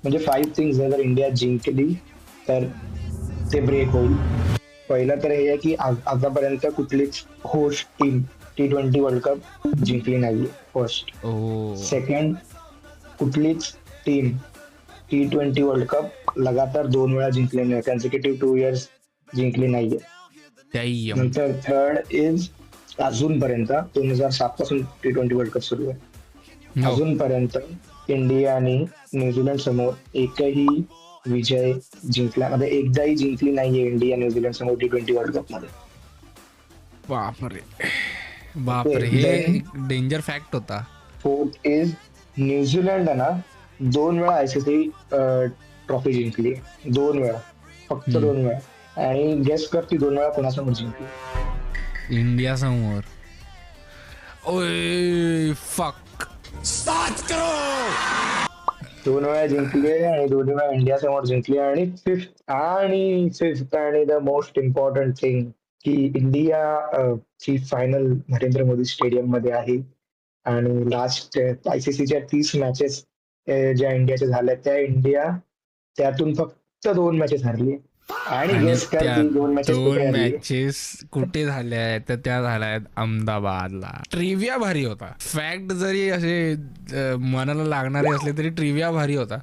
म्हणजे 5 थिंग्स जर इंडिया जिंकली तर ते ब्रेक होईल. पहिलं तर हे आहे की आतापर्यंत कुठलीच host team T20 world cup जिंकली नाहीये फर्स्ट. ओ सेकंड, कुठलीच टीम T20 वर्ल्ड कप लगातार 2 वेळा जिंकली नाही, कन्सिक्युटिव्ह 2 इयर्स जिंकली नाहीये. त्याय्यम. नंतर थर्ड इज अजूनपर्यंत 2007 पासून T20 वर्ल्ड कप सुरू आहे. हो. अजूनपर्यंत इंडियाने न्यूझीलंड समोर एकही विजय जिंकला म्हणजे एकदाही जिंकली नाहीये इंडिया न्यूझीलंड समोर T20 वर्ल्ड कप मध्ये. बापरे ओके, बापरे, हे देन एक डेंजर फॅक्ट होता. फोर्थ इज न्यूझीलंड आहे ना 2 वेळा आयसीसी ट्रॉफी जिंकली. 2 वेळा, फक्त हम्म. 2 वेळा. आणि गेस कर ती 2 वेळा कोणासमोर जिंकली. इंडिया समोर. ओय फक. 2 वेळा जिंकली आणि 2 वेळा इंडिया समोर जिंकली. आणि फिफ्थ आणि द मोस्ट इम्पॉर्टंट थिंग की इंडिया ची फायनल नरेंद्र मोदी स्टेडियम मध्ये आहे. आणि लास्ट आयसीसीच्या 30 मॅचेस ज्या इंडियाच्या झाल्या त्या इंडिया त्यातून फक्त 2 मॅचेस हरली. आणि आणि गेस कर त्या ती 2 मॅचेस दोन कुठे हरली. मॅचेस कुठे झाल्या आहेत, तर त्या झाल्या आहेत अहमदाबादला. ट्रिव्हिया भारी होता. फॅक्ट जरी असे मनाला लागणारे असले तरी ट्रिव्हिया भारी होता.